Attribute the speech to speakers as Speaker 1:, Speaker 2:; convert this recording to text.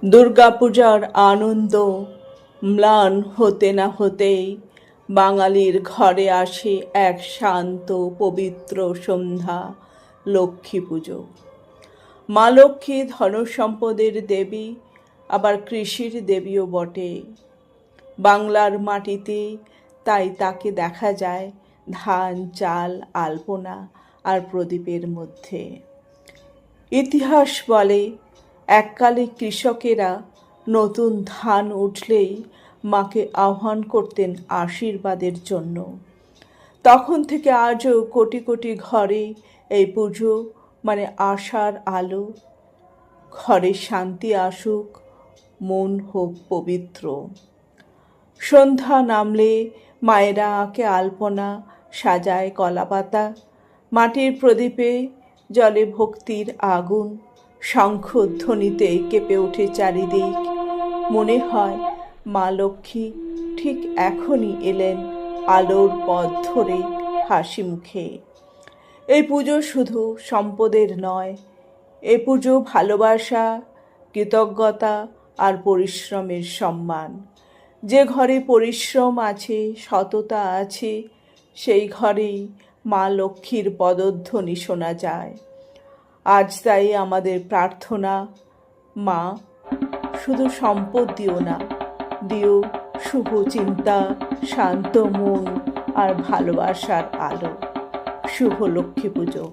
Speaker 1: দুর্গাপূজার আনন্দ ম্লান হতে না হতেই বাঙালির ঘরে আসে এক শান্ত পবিত্র সন্ধ্যা, লক্ষ্মী পুজো। মা লক্ষ্মী ধনসম্পদের দেবী, আবার কৃষির দেবীও বটে। বাংলার মাটিতে তাই তাকে দেখা যায় ধান, চাল, আলপনা আর প্রদীপের মধ্যে। ইতিহাস বলে এককালে কৃষকেরা নতুন ধান উঠলেই মাকে আহ্বান করতেন আশীর্বাদের জন্য। তখন থেকে আজও কোটি কোটি ঘরে এই পুজো মানে আশার আলো। ঘরে শান্তি আসুক, মন হোক পবিত্র। সন্ধ্যা নামলে মায়েরা আঁকে আলপনা, সাজায় কলাপাতা, মাটির প্রদীপে জলে ভক্তির আগুন, শঙ্খধ্বনিতে কেঁপে ওঠে চারিদিক। মনে হয় মা লক্ষ্মী ঠিক এখনই এলেন আলোর পথ ধরে হাসি মুখে। এই পুজো শুধু সম্পদের নয়, এ পুজো ভালোবাসা, কৃতজ্ঞতা আর পরিশ্রমের সম্মান। যে ঘরে পরিশ্রম আছে, সততা আছে, সেই ঘরেই মা লক্ষ্মীর পদধ্বনি শোনা যায়। আজ তাই আমাদের প্রার্থনা, মা শুধু সম্পদ দিও না, দিও শুভ চিন্তা, শান্ত মন আর ভালোবাসার আলো। শুভ লক্ষ্মী পুজো।